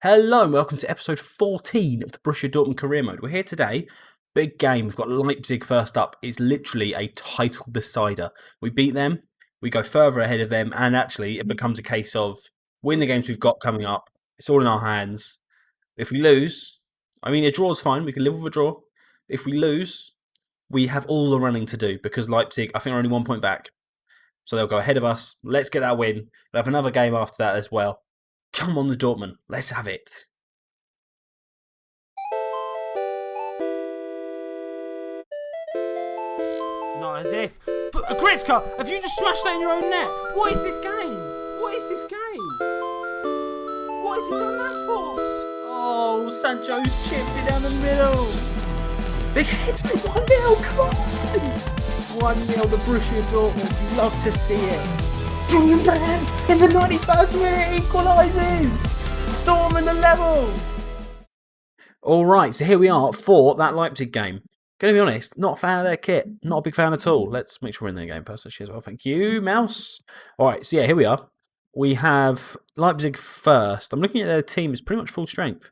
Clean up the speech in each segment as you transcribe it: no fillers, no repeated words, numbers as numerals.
Hello and welcome to episode 14 of the Borussia Dortmund career mode. We're here today, big game. We've got Leipzig first up. It's literally a title decider. We beat them, we go further ahead of them, and actually it becomes a case of win the games we've got coming up. It's all in our hands. If we lose, a draw is fine. We can live with a draw. If we lose, we have all the running to do because Leipzig, I think, are only 1 point back. So they'll go ahead of us. Let's get that win. We'll have another game after that as well. Come on, the Dortmund. Let's have it. Not as if. But Gritzka, have you just smashed that in your own net? What is this game? What is this game? What has he done that for? Oh, Sancho's chipped it down the middle. Big heads, 1-0, come on. 1-0, the Borussia Dortmund. You love to see it. Julian Brandt in the 91st minute equalises. Dortmund are level. Alright, so here we are for that Leipzig game. Gonna be honest, not a fan of their kit. Not a big fan at all. Let's make sure we're in their game first actually as well. Thank you, mouse. Alright, so yeah, here we are. We have Leipzig first. I'm looking at their team, it's pretty much full strength.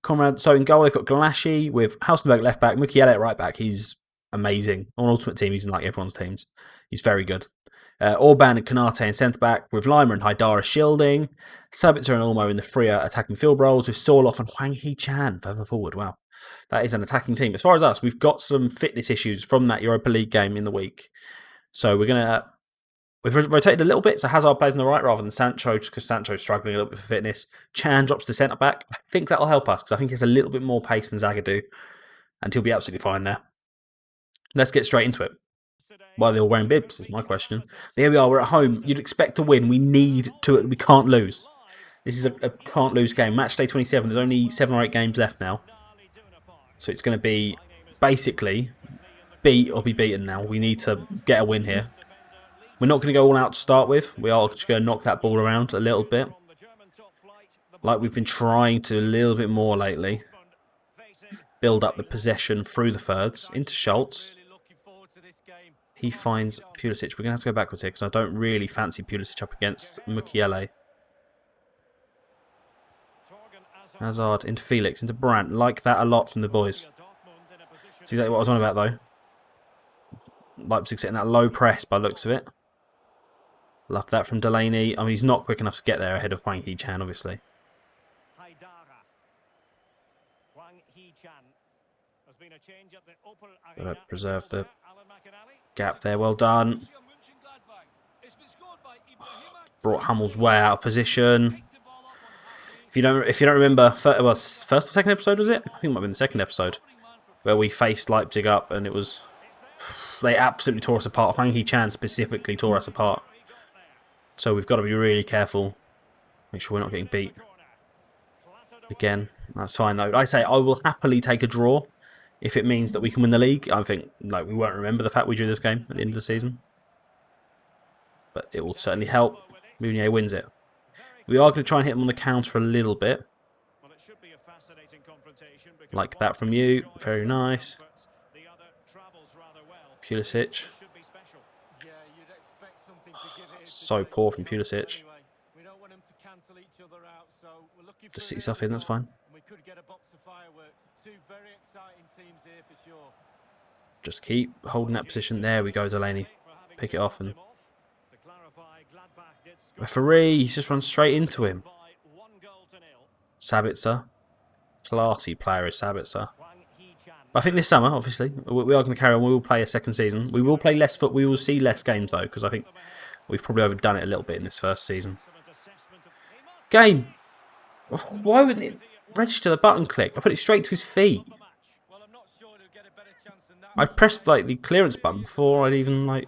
Conrad, so in goal they've got Galashi with Hausenberg left back, Mukiele at right back. He's amazing. On Ultimate Team, he's in like everyone's teams. He's very good. Orban and Kanate in centre back, with Lima and Haidara shielding, Sabitzer and Olmo in the freer attacking field roles, with Sorloff and Hwang Hee-chan further forward. Wow, that is an attacking team. As far as us, we've got some fitness issues from that Europa League game in the week, so we've rotated a little bit. So Hazard plays on the right rather than Sancho, just because Sancho's struggling a little bit for fitness. Chan drops to centre back. I think that'll help us because I think he has a little bit more pace than Zagadou, and he'll be absolutely fine there. Let's get straight into it. Why are they all wearing bibs is my question. But here we are, we're at home. You'd expect to win. We can't lose. This is a can't lose game. Match day 27. There's only 7 or 8 games left now. So it's going to be basically beat or be beaten now. We need to get a win here. We're not going to go all out to start with. We are just going to knock that ball around a little bit. Like we've been trying to a little bit more lately. Build up the possession through the thirds into Schultz. He finds Pulisic. We're going to have to go backwards here because I don't really fancy Pulisic up against Mukiele. Hazard into Felix, into Brandt. Like that a lot from the boys. That's exactly what I was on about though. Leipzig setting that low press by looks of it. Love that from Delaney. He's not quick enough to get there ahead of Hwang Hee-chan, obviously. Gotta preserve the gap there, well done. Brought Hummels way out of position. If you don't remember, first or second episode was it? I think it might have been the second episode where we faced Leipzig up, and it was they absolutely tore us apart. Hwang Hee-chan specifically tore us apart. So we've got to be really careful. Make sure we're not getting beat. Again, that's fine though. I say I will happily take a draw. If it means that we can win the league, I think we won't remember the fact we drew this game at the end of the season. But it will certainly help. Mounier wins it. We are going to try and hit him on the counter a little bit. Like that from you. Very nice. Pulisic. So poor from Pulisic. Just sit yourself in, that's fine. Just keep holding that position. There we go, Delaney. Pick it off and... Referee, he's just run straight into him. Sabitzer. Classy player is Sabitzer. But I think this summer, obviously, we are going to carry on. We will play a second season. We will play less we will see less games though, because I think we've probably overdone it a little bit in this first season. Game! Why wouldn't it register the button click? I put it straight to his feet. I pressed the clearance button before I'd even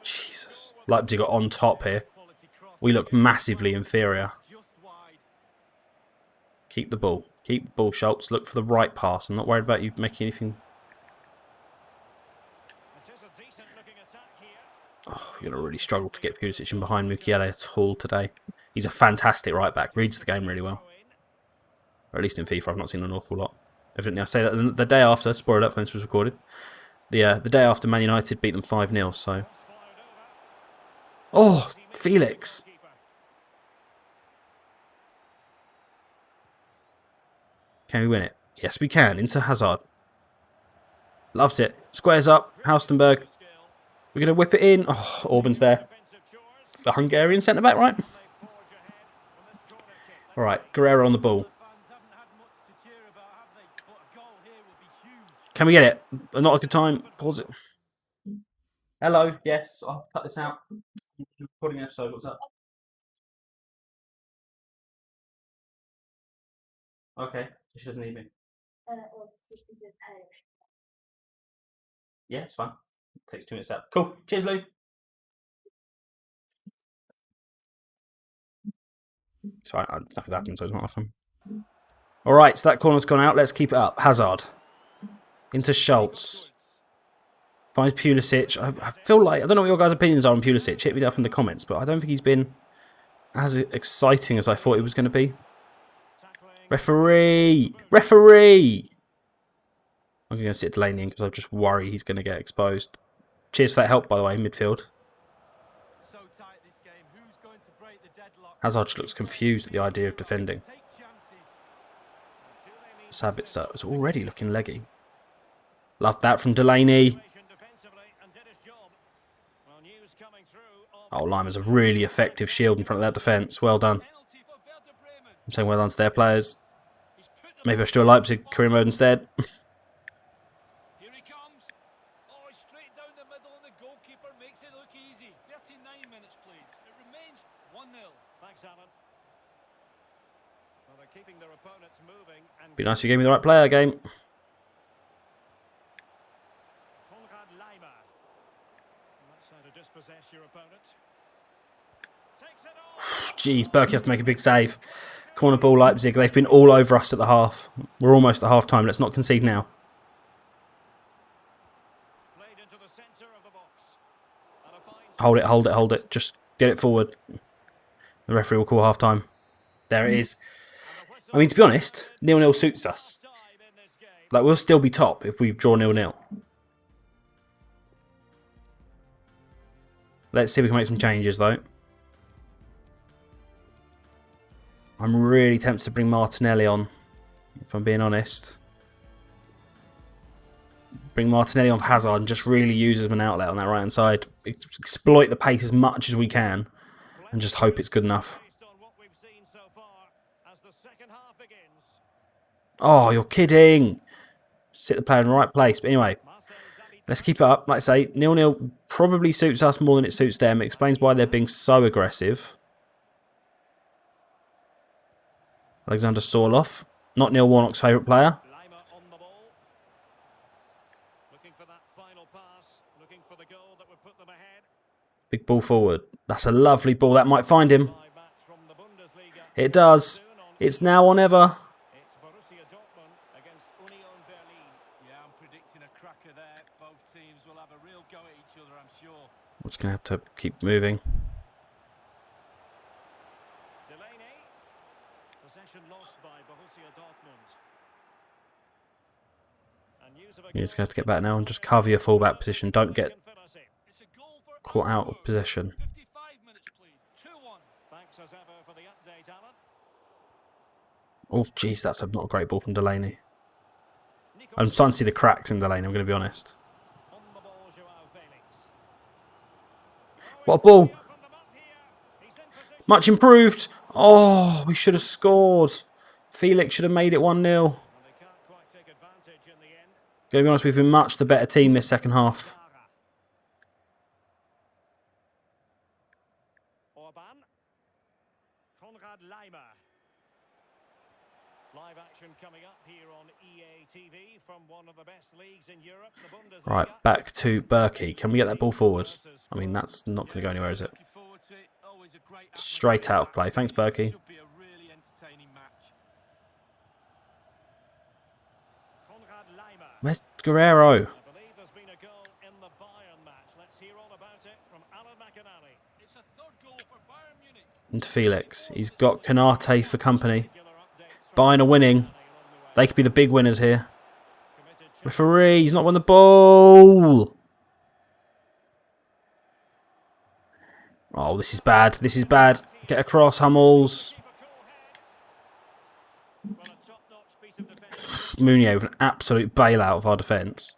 Jesus. Leipzig got on top here. We look massively inferior. Keep the ball. Keep the ball, Schultz. Look for the right pass. I'm not worried about you making anything. Oh, you're going to really struggle to get Pulisic in behind Mukiele at all today. He's a fantastic right back. Reads the game really well. Or at least in FIFA, I've not seen an awful lot. Evidently, I say that the day after, spoiler alert, when this was recorded, the day after Man United beat them 5-0, so... Oh, Felix! Can we win it? Yes, we can. Into Hazard. Loves it. Squares up. Haustenberg. We're going to whip it in. Oh, Orban's there. The Hungarian centre-back, right? All right, Guerrero on the ball. Can we get it? Not a good time. Pause it. Hello. Yes, I'll cut this out. Recording an episode. What's up? Okay. She doesn't need me. Yeah, it's fine. Takes 2 minutes out. Cool. Cheers, Lou. Sorry, nothing's happened, so it's not awesome. All right, so that corner's gone out. Let's keep it up. Hazard. Into Schultz. Finds Pulisic. I feel like, I don't know what your guys' opinions are on Pulisic. Hit me up in the comments, but I don't think he's been as exciting as I thought he was going to be. Referee! Referee! I'm going to sit Delaney in because I just worry he's going to get exposed. Cheers for that help, by the way, midfield. Hazard just looks confused at the idea of defending. Sabitzer is already looking leggy. Love that from Delaney. Oh, Lima's a really effective shield in front of that defence. Well done. I'm saying well done to their players. Maybe I should do a Leipzig career mode instead. Be nice if you gave me the right player, game. Jeez, Berkey has to make a big save. Corner ball, Leipzig. They've been all over us at the half. We're almost at half time. Let's not concede now. Hold it, hold it, hold it. Just get it forward. The referee will call half time. There it is. I mean, to be honest, 0-0 suits us. Like, we'll still be top if we draw 0-0. Let's see if we can make some changes, though. I'm really tempted to bring Martinelli on, if I'm being honest. Bring Martinelli on for Hazard and just really use as an outlet on that right-hand side. Exploit the pace as much as we can and just hope it's good enough. Oh, you're kidding. Sit the player in the right place. But anyway, let's keep it up. Like I say, 0-0 probably suits us more than it suits them. It explains why they're being so aggressive. Alexander Sorloth, not Neil Warnock's favourite player. Big ball forward. That's a lovely ball. That might find him. It does. It's now or never. It's Borussia Dortmund against Union Berlin. Yeah, I'm predicting a cracker there. Both teams will have a real go at each other, I'm sure. I'm just going to have to keep moving. Delaney. Possession lost by Borussia Dortmund. You're just going to have to get back now and just cover your fullback position. Don't get caught out of possession. Oh, jeez, that's not a great ball from Delaney. I'm starting to see the cracks in Delaney, I'm going to be honest. What a ball! Much improved! Oh, we should have scored. Felix should have made it 1-0. Going to be honest, we've been much the better team this second half. Live action coming up here on EA TV from one of the best leagues in Europe, the Bundesliga. Right, back to Berkey. Can we get that ball forward? I mean, that's not going to go anywhere, is it? Straight out of play. Thanks, Berkey. Where's Guerrero? Into Felix. He's got Canate for company. Bayern are winning. They could be the big winners here. Referee, he's not won the ball. Oh, this is bad. This is bad. Get across, Hummels. Meunier with an absolute bailout of our defence.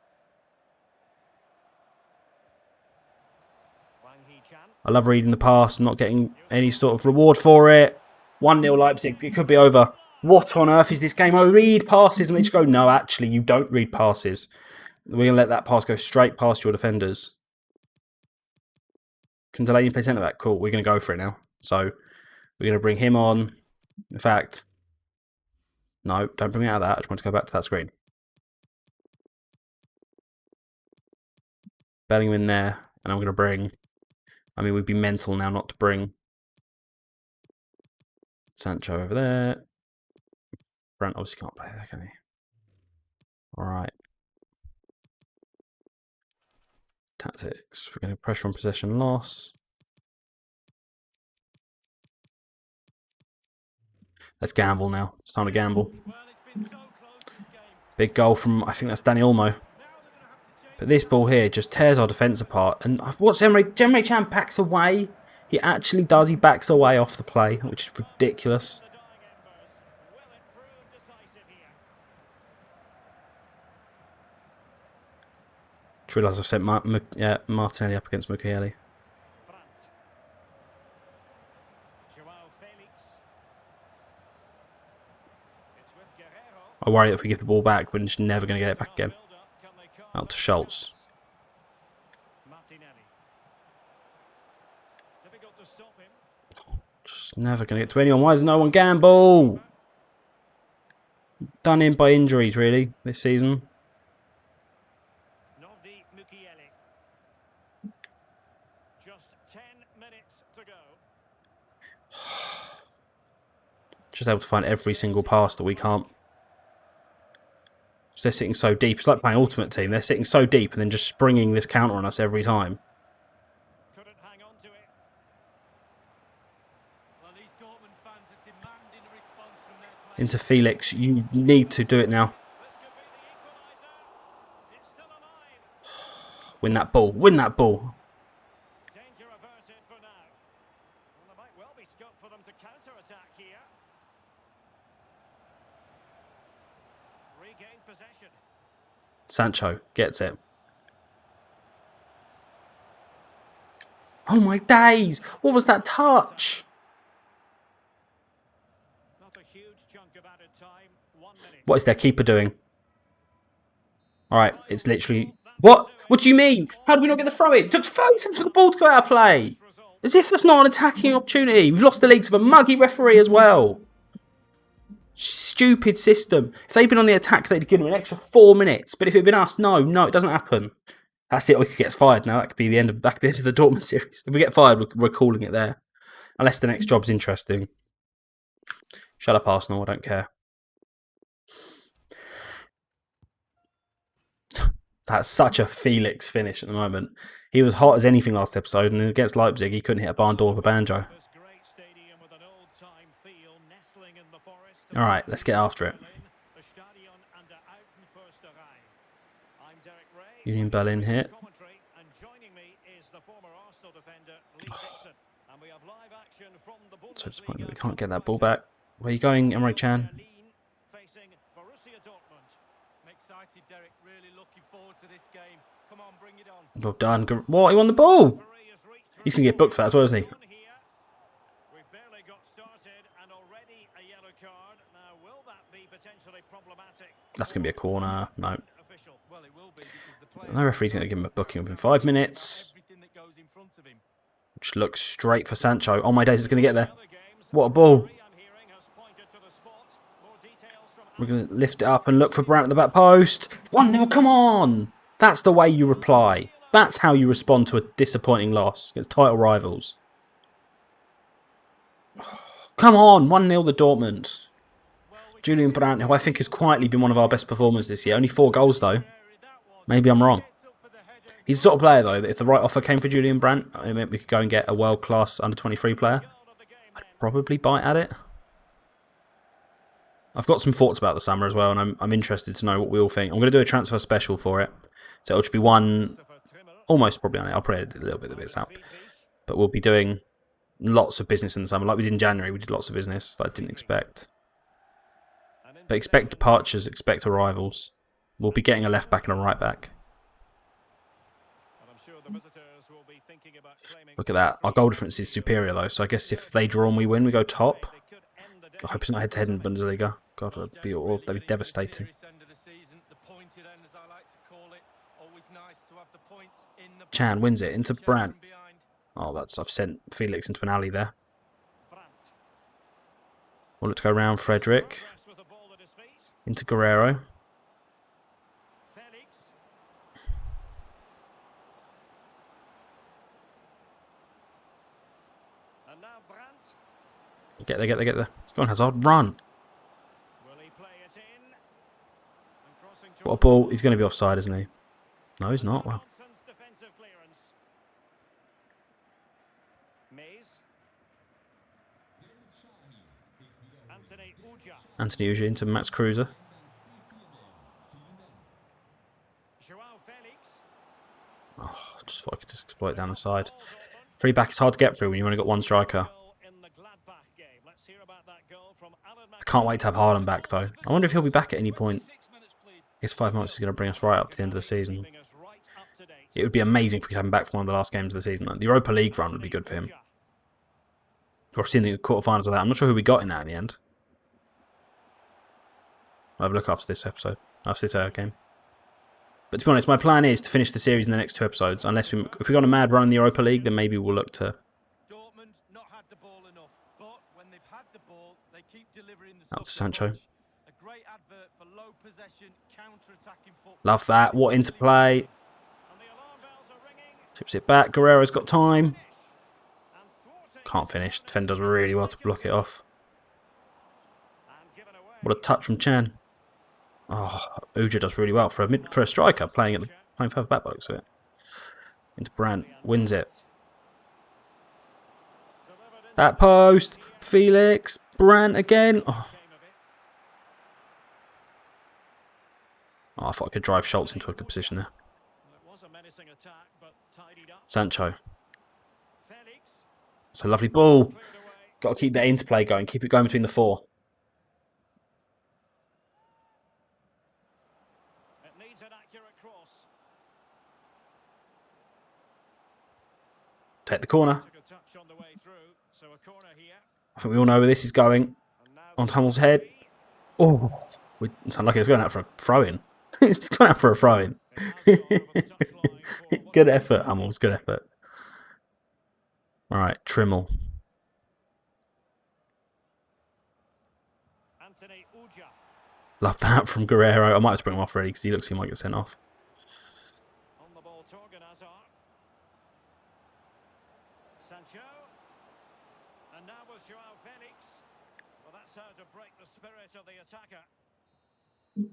I love reading the pass and not getting any sort of reward for it. 1-0 Leipzig. It could be over. What on earth is this game? I read passes and they just go, no, actually, you don't read passes. We're going to let that pass go straight past your defenders. Can Delaney play centre back? Cool. We're going to go for it now. So we're going to bring him on. In fact, no, don't bring me out of that. I just want to go back to that screen. Bellingham in there. And I'm going to bring... I mean, we'd be mental now not to bring Sancho over there. Brandt obviously can't play there, can he? Alright. Tactics. We're going to pressure on possession loss. Let's gamble now. It's time to gamble. Big goal from, I think that's Danny Olmo. But this ball here just tears our defence apart. And what's Emre Can backs away. He actually does. He backs away off the play, which is ridiculous. Just realised I've sent Martinelli up against Mukiele. I worry that if we give the ball back, we're just never going to get it back again. Out to Schultz. Just never going to get to anyone. Why does no one gamble? Done in by injuries, really, this season. Just able to find every single pass that we can't. They're sitting so deep. It's like playing Ultimate Team. They're sitting so deep and then just springing this counter on us every time. Couldn't hang on to it. Well, these Dortmund fans are demanding a response from their players. Into Felix. You need to do it now. This could be the equaliser. It's still alive. Win that ball. Win that ball. Danger averted for now. Well, there might well be scope for them to counter-attack here. Regain possession. Sancho gets it. Oh my days! What was that touch? Not a huge chunk of added time. 1 minute. What is their keeper doing? Alright, it's literally... What? What do you mean? How did we not get the throw in? It took 30 seconds for the ball to go out of play. As if that's not an attacking opportunity. We've lost the league to a muggy referee as well. Stupid system. If they'd been on the attack, they'd given them an extra 4 minutes. But if it had been us, no, it doesn't happen. That's it. We could get fired now. That could be the end of the Dortmund series. If we get fired, we're calling it there. Unless the next job's interesting. Shut up, Arsenal. I don't care. That's such a Felix finish at the moment. He was hot as anything last episode, and against Leipzig, he couldn't hit a barn door with a banjo. Alright, let's get after it. Union Berlin here. So disappointed we can't get that ball back. Where are you going, Emre Can? Excited, Derek. Really looking forward to this game. Come on, bring it on. Well done. What? He won the ball. He's going to get booked for that as well, isn't he? We've barely got started and already a yellow card. Now, will that be potentially problematic? That's going to be a corner. No. Well, it will be because the No referee's going to give him a booking within 5 minutes. everything that goes in front of him. Which looks straight for Sancho. Oh my days, it's going to get there. What a ball. We're going to lift it up and look for Brandt at the back post. 1-0, come on! That's the way you reply. That's how you respond to a disappointing loss against title rivals. Come on, 1-0 the Dortmund. Julian Brandt, who I think has quietly been one of our best performers this year. Only 4 goals though. Maybe I'm wrong. He's the sort of player though that if the right offer came for Julian Brandt, it meant we could go and get a world-class under-23 player. I'd probably bite at it. I've got some thoughts about the summer as well, and I'm interested to know what we all think. I'm going to do a transfer special for it. So it'll just be one, almost probably on it. I'll probably edit a little bit of this out. But we'll be doing lots of business in the summer. Like we did in January, we did lots of business that I didn't expect. But expect departures, expect arrivals. We'll be getting a left back and a right back. Look at that. Our goal difference is superior though, so I guess if they draw and we win, we go top. I hope it's not head-to-head in the Bundesliga. God, that'd be devastating. Chan wins it into Brandt. Oh, I've sent Felix into an alley there. We'll look to go round Frederick. Into Guerrero. Get there. Go on, Hazard, run. What a ball. He's going to be offside, isn't he? No, he's not. Wow. Anthony Uja into Max Kruse. Oh, just thought I could just exploit down the side. Free back is hard to get through when you've only got one striker. I can't wait to have Haaland back though. I wonder if he'll be back at any point. I guess 5 months is going to bring us right up to the end of the season. It would be amazing if we could have him back for one of the last games of the season. The Europa League run would be good for him. Or seeing the quarterfinals of that. I'm not sure who we got in that in the end. I'll have a look after this episode. After this game. But to be honest, my plan is to finish the series in the next 2 episodes. Unless if we got a mad run in the Europa League, then maybe we'll look to... Out to Sancho. Love that. What interplay. Tips it back. Guerrero's got time. Can't finish. Defender does really well to block it off. What a touch from Chan. Oh, Uja does really well for a striker playing further back by the looks of it. Into Brandt. Wins it. That post. Felix. Brandt again. Oh. I thought I could drive Schultz into a good position there. Sancho. It's a lovely ball. Got to keep that interplay going. Keep it going between the 4. Take the corner. I think we all know where this is going. On Hamill's head. Oh, it's unlucky. It's going out for a throw-in. It's going out for a throw-in. Good effort, Hamills. Good effort. All right, Trimmel. Love that from Guerrero. I might have to bring him off already because he looks like he might get sent off.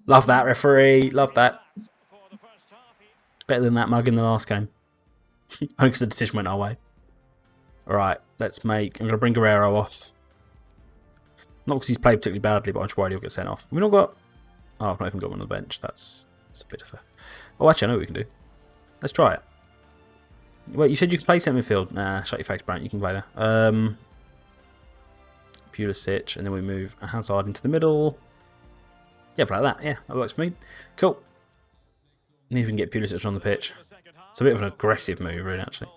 Love that, referee. Love that. Better than that mug in the last game. Only because the decision went our way. Alright, let's make... I'm going to bring Guerrero off. Not because he's played particularly badly, but I'm just worried he'll get sent off. We've not got... Oh, I've not even got one on the bench. That's a bit of a... Oh, actually, I know what we can do. Let's try it. Wait, you said you could play centre midfield? Nah, shut your face, Brandt. You can play there. Pulisic, and then we move Hazard into the middle. Yeah, play like that. Yeah, that works for me. Cool. Need we can get Pulisic on the pitch. It's a bit of an aggressive move, really, actually.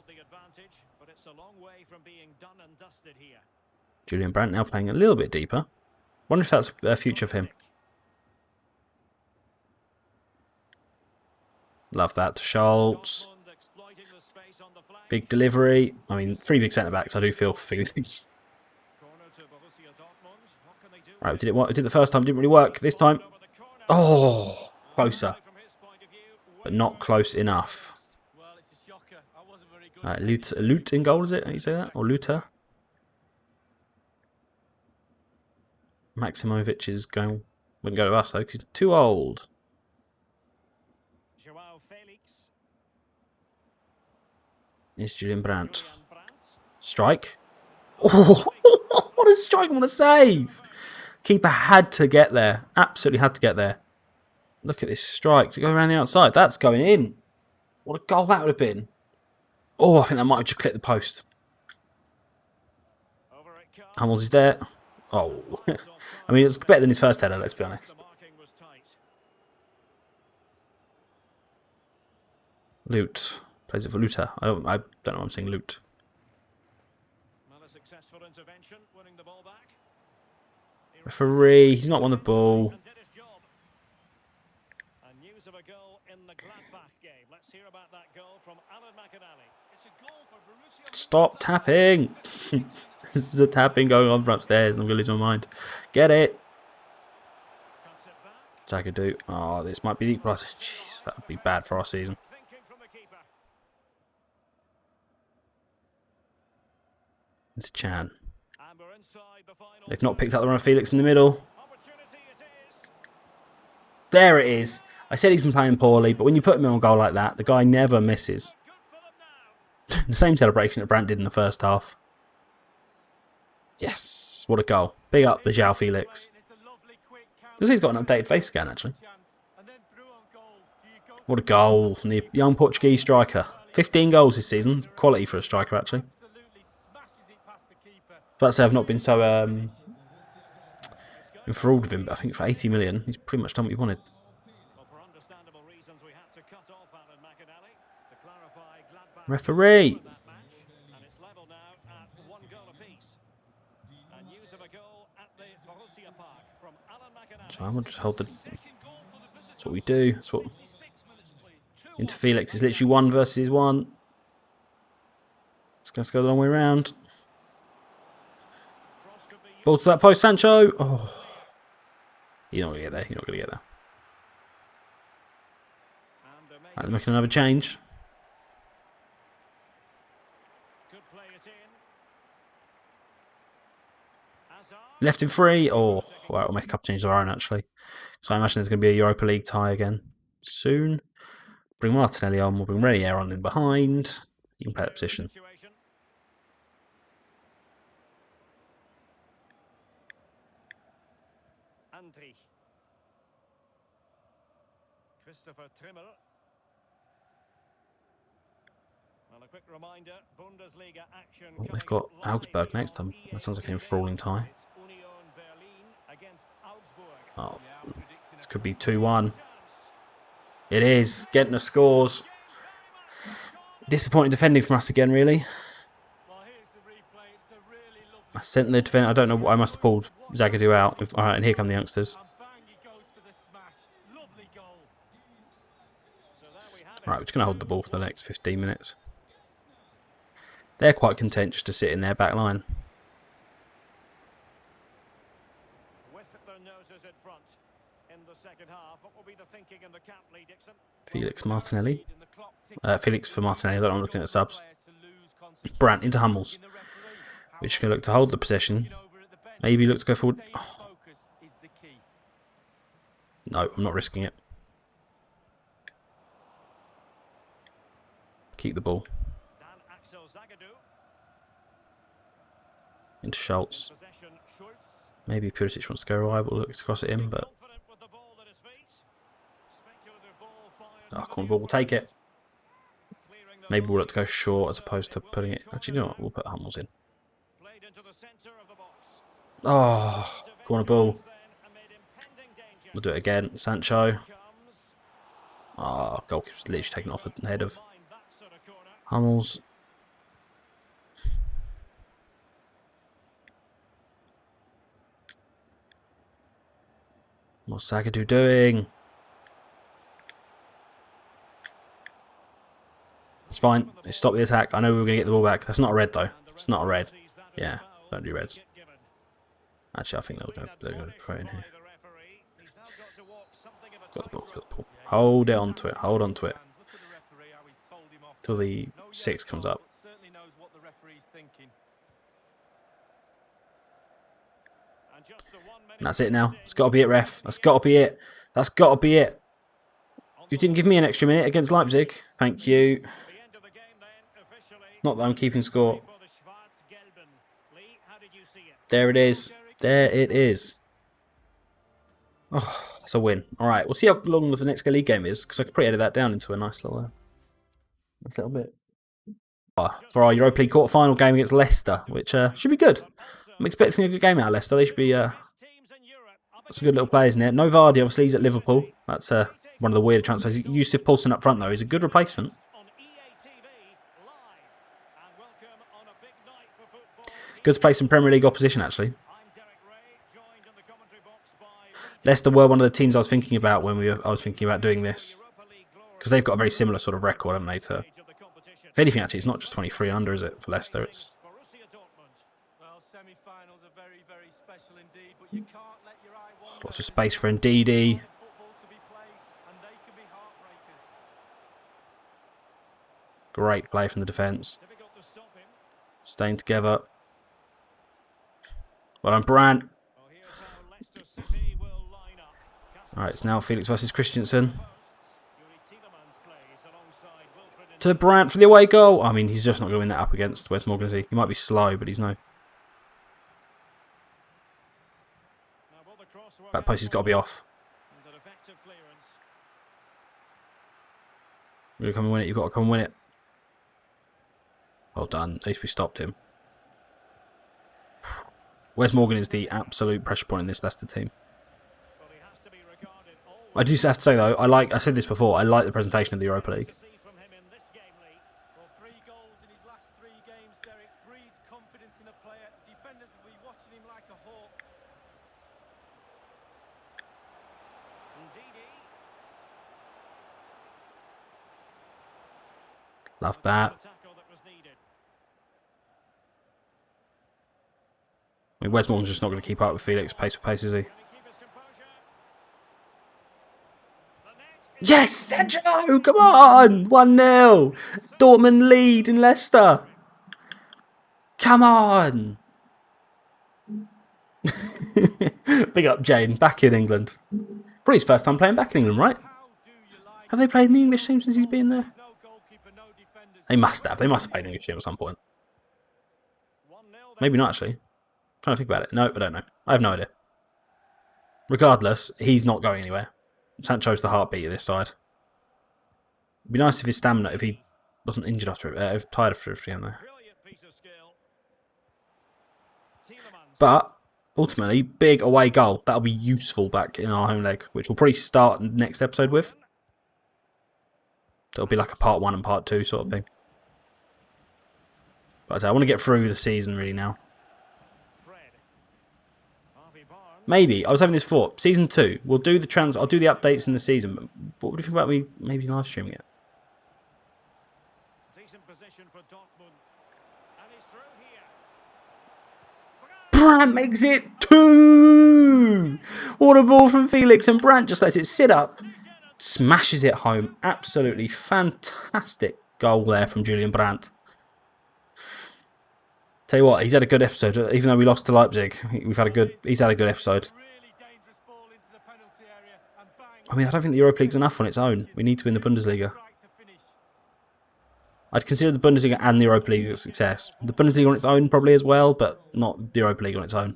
Julian Brandt now playing a little bit deeper. Wonder if that's a future for him. Love that to Schultz. Big delivery. I mean, 3 big centre-backs. I do feel for Felix. Right, we did it. Did the first time. Didn't really work. This time. Oh, closer. But not close enough. Right, Lute in goal, is it? How you say that? Or Luter? Maximovic is going... Wouldn't go to us, though, because he's too old. It's Julian Brandt. Strike. Oh, what a strike. What a save. Keeper had to get there. Absolutely had to get there. Look at this strike to go around the outside. That's going in. What a goal that would have been. Oh, I think that might have just clipped the post. Hamills is there. Oh. I mean, it's better than his first header, let's be honest. Loot. Plays it for Looter. I don't know why I'm saying loot. Referee, he's not won the ball. Stop tapping! There's a tapping going on from upstairs and I'm going to lose my mind. Get it! Zagadou. Oh, this might be the equaliser. Jeez, that would be bad for our season. It's Chan. They've not picked up the run of Felix in the middle. There it is. I said he's been playing poorly, but when you put him on goal like that, the guy never misses. The same celebration that Brandt did in the first half. Yes, what a goal. Big up the João Felix. He's got an updated face scan, actually. What a goal from the young Portuguese striker. 15 goals this season. Quality for a striker, actually. But I've not been so enthralled with him, but I think for 80 million, he's pretty much done what he wanted. Referee! So I'm going to just hold the... That's what we do. That's what... Into Felix is literally 1 versus 1. It's going to go the long way around. Ball to that post, Sancho. Oh. You're not going to get there. You're not going to get there. Right, they're making another change. Left him free. Oh, right, we'll make a couple changes of our own, actually. So I imagine there's going to be a Europa League tie again soon. Bring Martinelli on. We'll bring Renier on in behind. You can play that position. Christopher Trimmel. Well, a quick reminder, Bundesliga action. Oh, they've got Augsburg next time. That sounds like an enthralling tie. Oh, this could be 2-1. It is. Gentner scores. Disappointing defending from us again, really. I sent the defender. I don't know what I must have pulled Zagadou out. Alright, and here come the youngsters. Right, we're just going to hold the ball for the next 15 minutes. They're quite content just to sit in their back line. Felix Martinelli. Felix for Martinelli. I don't know, I'm looking at the subs. Brandt into Hummels. Which can look to hold the possession. Maybe look to go forward. Oh. No, I'm not risking it. Keep the ball. Into Schultz. Maybe Pulisic wants to go wide, we'll look to cross it in, but... Oh, corner ball, we'll take it. Maybe we'll look to go short as opposed to putting it... Actually, you know what, we'll put Hummels in. Oh, corner ball. We'll do it again. Sancho. Oh, goalkeeper's literally taken off the head of Hummels. What's Zagadou doing? It's fine. It's stopped the attack. I know we were going to get the ball back. That's not a red, though. It's not a red. Yeah, don't do reds. Actually, I think they're going to throw it in here. Got the ball, got the ball. Hold it onto it. Hold on to it. Till the 6 comes up. And that's it now. It's got to be it, ref. That's got to be it. That's got to be it. You didn't give me an extra minute against Leipzig. Thank you. Not that I'm keeping score. There it is. There it is. Oh, that's a win. All right, we'll see how long the next league game is, because I could probably edit that down into a nice little bit. For our Europa League quarter-final game against Leicester, which should be good. I'm expecting a good game out of Leicester. They should be Best teams in Europe up some good little players in there. No Vardy, obviously, he's at Liverpool. That's one of the weirder transfers. Yusuf Poulsen up front, though. He's a good replacement. on EA TV live. And welcome on a big night for football. Good to play some Premier League opposition, actually. I'm Derek Ray, joined in the commentary box by Leicester were one of the teams I was thinking about when I was thinking about doing this. Europa League glory Because they've got a very similar sort of record, haven't they? To, of the competition. if anything, actually, it's not just 23 and under, is it, for Leicester? It's Borussia Dortmund. Well, semi-finals are very, very special indeed, but you can't let your eye wander. lots of space for Ndidi. Football to be played, and they can be heartbreakers. Great play from the defence. Difficult to stop him. Staying together. Well done, Brandt. Well, here's how Leicester City will line up. Alright, it's now Felix versus Christensen. Yuri Tielemans plays alongside Wilfred and To Brandt for the away goal. I mean, he's just not going to win that up against West Morgan, is he? He might be slow, but he's no. now will the cross work That out post has got to be off. and an effective clearance. You've got to come and win it. You've got to come and win it. Well done. At least we stopped him. Wes Morgan is the absolute pressure point in this Leicester team. Well, he has to be regarded always I do have to say though, I said this before, I like the presentation of the Europa League. to see from him in this game, Lee. Well, 3 goals in his last 3 games, Derek, breeds confidence in a player. Defenders will be watching him like a hawk. Ndidi. Love that. The tackle that was needed. I mean, Wes Morgan's just not going to keep up with Felix pace for pace, is he? Can he keep his composure? The net is Yes, Sergio! Come on! 1-0! Dortmund lead in Leicester! Come on! Big up Jane, back in England. Probably his first time playing back in England, right? how do you like Have they played an English team since he's been there? no goalkeeper, no defenders. They must have. They must have played an English team at some point. 1-0 then. Maybe not, actually. Trying to think about it. No, I don't know. I have no idea. Regardless, he's not going anywhere. Sancho's the heartbeat of this side. It'd be nice if his stamina, if he wasn't injured after it, if tired after it, though. Brilliant piece of skill. Tielemans. But ultimately, big away goal. That'll be useful back in our home leg, which we'll probably start next episode with. It'll be like a part 1 and part 2 sort of thing. But I say, I want to get through the season really now. Fred. Harvey Barnes. Maybe I was having this thought. Season 2, we'll do the I'll do the updates in the season. But what would you think about me maybe live streaming it? Decent position for Dortmund. And he's through here. Brandt makes it 2! What a ball from Felix, and Brandt just lets it sit up, smashes it home. Absolutely fantastic goal there from Julian Brandt. Tell you what, he's had a good episode. Even though we lost to Leipzig, he's had a good episode. Really dangerous ball into the penalty area. And bang. I mean, I don't think the Europa League's enough on its own. We need to win the Bundesliga. Strike to finish. I'd consider the Bundesliga and the Europa League a success. The Bundesliga on its own probably as well, but not the Europa League on its own.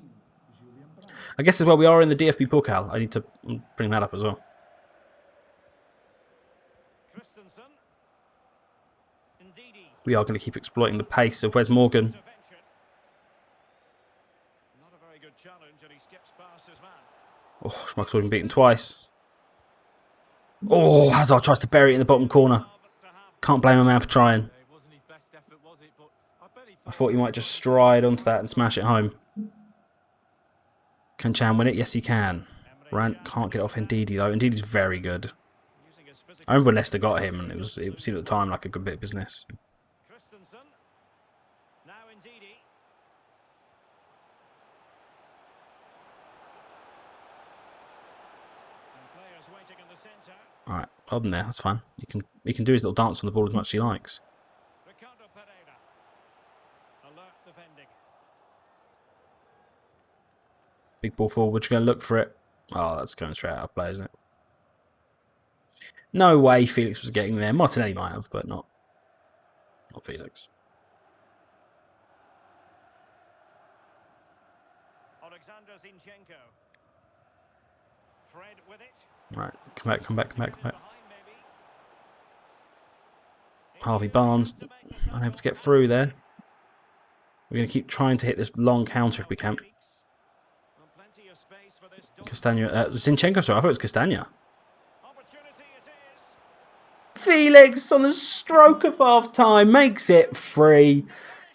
I guess as well we are in the DFB Pokal. I need to bring that up as well. Christensen. Ndidi. We are going to keep exploiting the pace of Wes Morgan. Intervention. Not a very good challenge, and he skips past his man. Oh, Schmeichel's been beaten twice. Oh, Hazard tries to bury it in the bottom corner. To have. Can't blame a man for trying. It wasn't his best effort, was it? But I bet he I thought he might just stride onto that and smash it home. Can Chan win it? Yes, he can. Brandt can't get off Ndidi though. Ndidi's very good. using his physical. I remember when Leicester got him, and it seemed at the time like a good bit of business. Christensen. Now Ndidi. And players waiting in the centre. All right, hold him there. That's fine. He can do his little dance on the ball as much as he likes. Ricardo Pereira. Alert defending. Big ball forward. You're going to look for it. Oh, that's going straight out of play, isn't it? No way Felix was getting there. Martinelli might have, but not Felix. Alexander Zinchenko. Fred with it. All right, come back. Behind maybe. Harvey Barnes unable to get through there. We're going to keep trying to hit this long counter if we can. Castagna, Zinchenko, sorry, I thought it was Castagna. Felix on the stroke of half time makes it 3.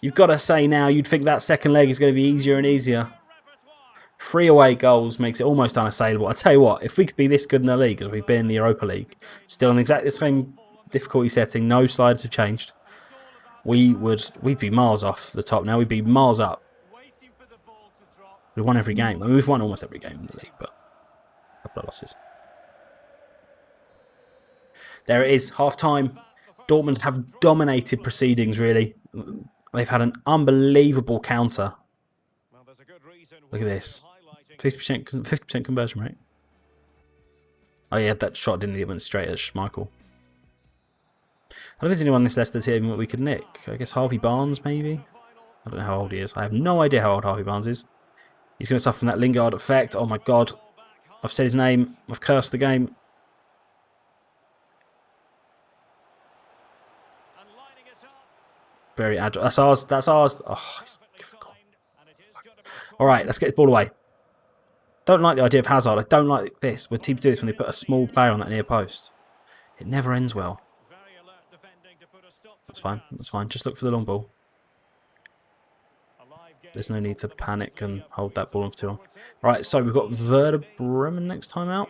You've got to say now, you'd think that second leg is going to be easier and easier. 3 away goals makes it almost unassailable. I tell you what, if we could be this good in the league as we've been in the Europa League, still on exactly the same difficulty setting, no sliders have changed, we'd be miles off the top now. We'd be miles up. We've won every game. I mean, we've won almost every game in the league, but a couple of losses. There it is, half time. Dortmund have dominated proceedings, really. They've had an unbelievable counter. Look at this. 50% conversion rate. Oh yeah, that shot didn't even went straight at Schmeichel. I don't think there's anyone in this Leicester team that we could nick. I guess Harvey Barnes, maybe? I don't know how old he is. I have no idea how old Harvey Barnes is. He's going to suffer from that Lingard effect. Oh my god. I've said his name. I've cursed the game. Very agile. That's ours. That's ours. Oh, alright, let's get the ball away. Don't like the idea of Hazard. I don't like this. When teams do this, when they put a small player on that near post. It never ends well. That's fine. That's fine. Just look for the long ball. There's no need to panic and hold that ball on for too long. Right, so we've got Werder Bremen next time out.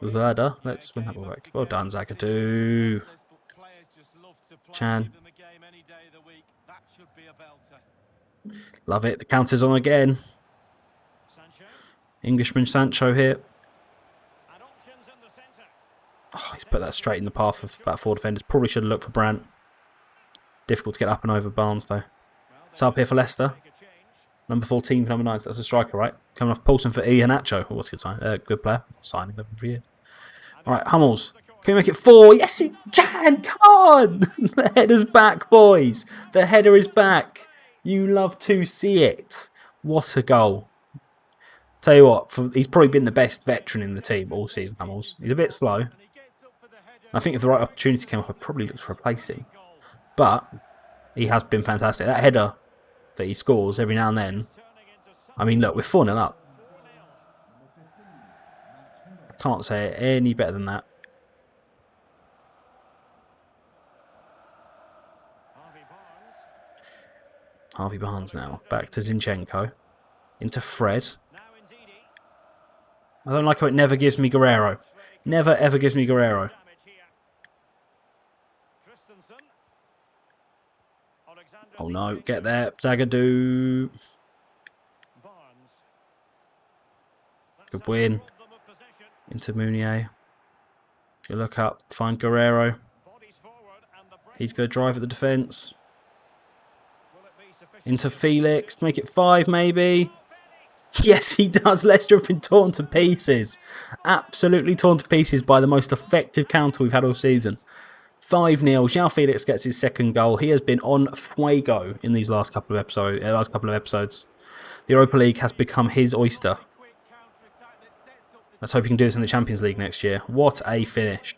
Werder. Let's win that ball back. Well done, Zagadou. Chan. Love it. The counter's on again. Englishman Sancho here. Oh, he's put that straight in the path of about 4 defenders. Probably should have looked for Brandt. Difficult to get up and over Barnes, though. Sub here for Leicester. Number 14 for number 9. So that's a striker, right? Coming off Paulson for Iheanacho. Oh, what's a good sign? Good player. Signing them for you. All right, Hummels. Can we make it 4? Yes, he can. Come on. The header's back, boys. The header is back. You love to see it. What a goal. Tell you what, he's probably been the best veteran in the team all season, Hummels. He's a bit slow. I think if the right opportunity came up, I'd probably look to replace him. But he has been fantastic. That header that he scores every now and then. I mean, look, we're 4-0 up. I can't say it any better than that. Harvey Barnes now. Back to Zinchenko. Into Fred. I don't like how it never gives me Guerrero. Never ever gives me Guerrero. Oh no, get there. Zagadou. Good win. Into Mounier. Good look up. Find Guerrero. He's going to drive at the defence. Into Felix. To make it 5 maybe. Yes, he does. Leicester have been torn to pieces. Absolutely torn to pieces by the most effective counter we've had all season. 5-0. João Felix gets his second goal. He has been on fuego in these last couple of episodes. The Europa League has become his oyster. Let's hope he can do this in the Champions League next year. What a finish.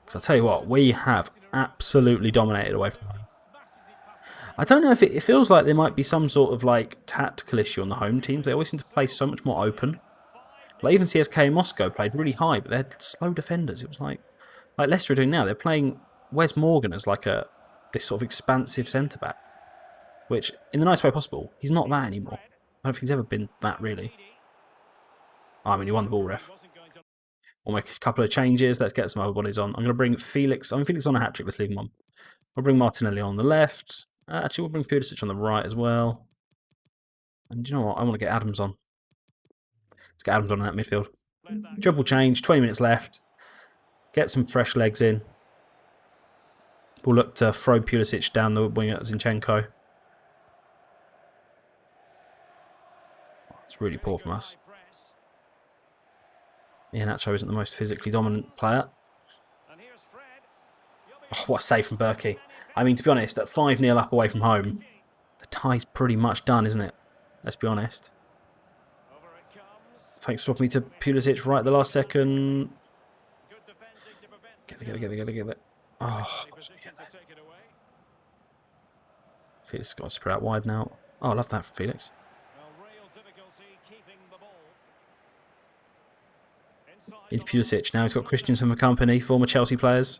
So I'll tell you what, we have absolutely dominated away from home. I don't know if it feels like there might be some sort of like tactical issue on the home teams. They always seem to play so much more open. Like even CSKA Moscow played really high, but they're slow defenders. It was like Leicester are doing now. They're playing Wes Morgan as like this sort of expansive centre back, which in the nicest way possible, he's not that anymore. I don't think he's ever been that really. I mean, he won the ball, ref. We'll make a couple of changes. Let's get some other bodies on. I'm going to bring Felix. I mean, Felix on a hat trick. Let's leave him on. We'll bring Martinelli on the left. Actually, we'll bring Pulisic on the right as well. And do you know what? I want to get Adams on. Let's get Adams on in that midfield. Triple change. 20 minutes left. Get some fresh legs in. We'll look to throw Pulisic down the wing at Zinchenko. It's really poor from us. Iheanacho isn't the most physically dominant player. Oh, what a save from Berkey. I mean, to be honest, at 5-0 up away from home, the tie's pretty much done, isn't it? Let's be honest. Thanks for swapping me to Pulisic right at the last second. Get there. Oh, get there. Felix has got to spread out wide now. Oh, I love that from Felix. Into Pulisic. Now he's got Christensen for company, former Chelsea players.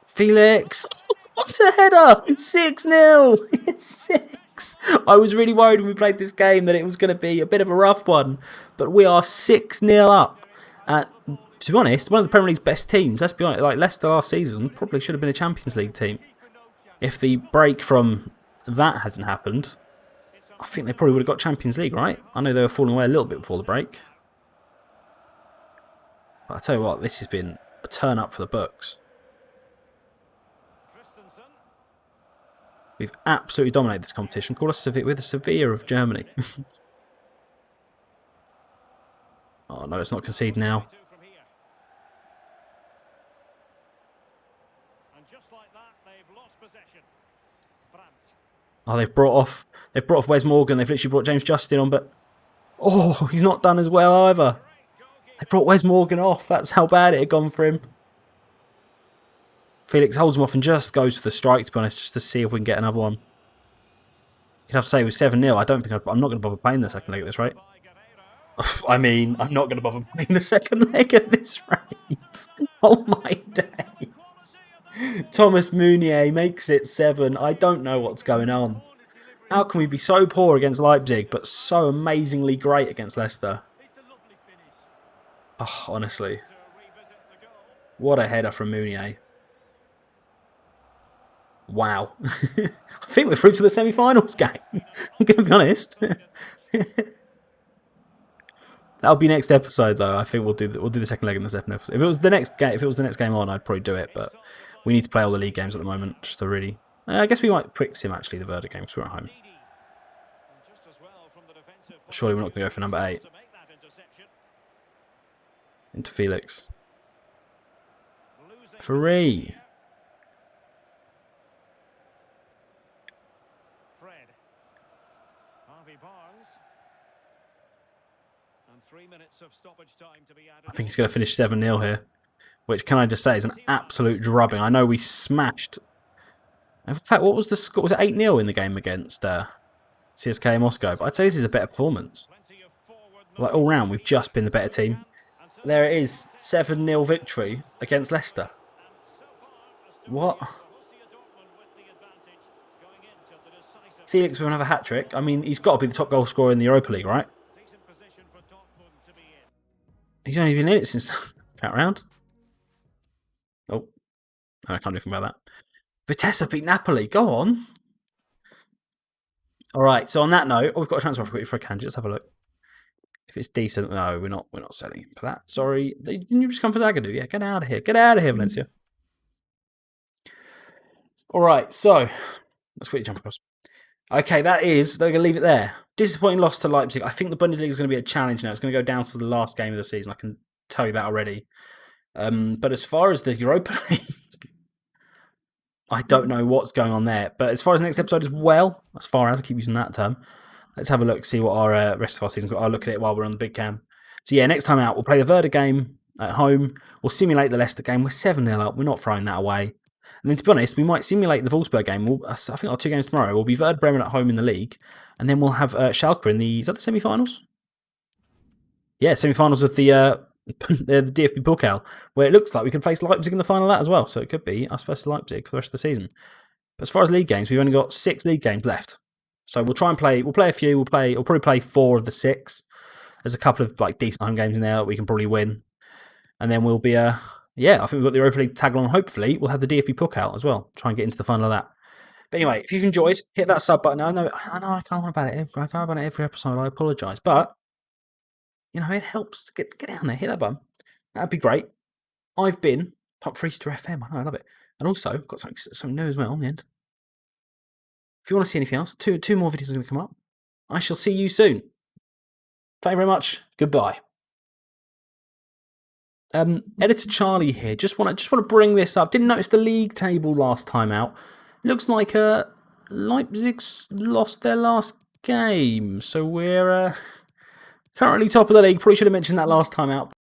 Felix! What a header! 6-0! 6! I was really worried when we played this game that it was going to be a bit of a rough one. But we are 6-0 up. To be honest, one of the Premier League's best teams. Let's be honest, like Leicester last season probably should have been a Champions League team. If the break from that hasn't happened, I think they probably would have got Champions League, right? I know they were falling away a little bit before the break. But I tell you what, this has been a turn up for the books. We've absolutely dominated this competition. Call us we're the Sevilla of Germany. Oh no, let's not concede now. Oh, they've brought off Wes Morgan. They've literally brought James Justin on, but oh, he's not done as well either. They brought Wes Morgan off. That's how bad it had gone for him. Felix holds him off and just goes for the strike, to be honest, just to see if we can get another one. You'd have to say with 7-0, I'm not going to bother playing the second leg at this rate. I mean, I'm not going to bother playing the second leg at this rate. Oh my days. Thomas Meunier makes it 7. I don't know what's going on. How can we be so poor against Leipzig, but so amazingly great against Leicester? Oh, honestly. What a header from Meunier. Wow. I think we're through to the semi-finals game. I'm going to be honest. That'll be next episode, though. I think we'll do the second leg in the second episode. If it was the next game on, I'd probably do it. But we need to play all the league games at the moment, just to really. I guess we might quick sim actually the Werder games. We're at home. Surely we're not going to go for number 8. Into Felix. Free. I think he's going to finish 7-0 here, which, can I just say, is an absolute drubbing. I know we smashed. In fact, what was the score? Was it 8-0 in the game against CSKA Moscow? But I'd say this is a better performance. Like, all round, we've just been the better team. There it is, 7-0 victory against Leicester. What? Felix with another hat-trick. I mean, he's got to be the top goal scorer in the Europa League, right? He's only been in it since that round. Oh, I can't do anything about that. Vitesse beat Napoli. Go on. All right. So on that note, we've got a transfer for a candidate. Let's have a look. If it's decent, no, we're not selling him for that. Sorry, didn't you just come for Zagadou? Yeah, get out of here. Get out of here, Valencia. All right. So let's quickly jump across. Okay, they're going to leave it there. Disappointing loss to Leipzig. I think the Bundesliga is going to be a challenge now. It's going to go down to the last game of the season. I can tell you that already. But as far as the Europa League, I don't know what's going on there. But as far as the next episode as well, I keep using that term, let's have a look, see what our rest of our season. I'll look at it while we're on the big cam. So yeah, next time out, we'll play the Werder game at home. We'll simulate the Leicester game. We're 7-0 up. We're not throwing that away. And then, to be honest, we might simulate the Wolfsburg game. I think our 2 games tomorrow will be Werder Bremen at home in the league. And then we'll have Schalke in the... Is that the semi-finals? Yeah, semi-finals of the DFB Pokal, where it looks like we could face Leipzig in the final of that as well. So it could be us versus Leipzig for the rest of the season. But as far as league games, we've only got 6 league games left. So we'll try and play... We'll play a few. We'll probably play 4 of the 6. There's a couple of decent home games in there that we can probably win. And then we'll be... Yeah, I think we've got the Europa League tag along. Hopefully, we'll have the DFB Pokal as well. Try and get into the final of that. But anyway, if you've enjoyed, hit that sub button. I know I can't about it. I can't about it every episode. I apologise, but it helps to get down there. Hit that button. That'd be great. I've been Pump Freester FM. I know, I love it. And also got something new as well on the end. If you want to see anything else, two more videos are going to come up. I shall see you soon. Thank you very much. Goodbye. Editor Charlie here. Just want to bring this up. Didn't notice the league table last time out. Looks like Leipzig's lost their last game, so we're currently top of the league. Probably should have mentioned that last time out.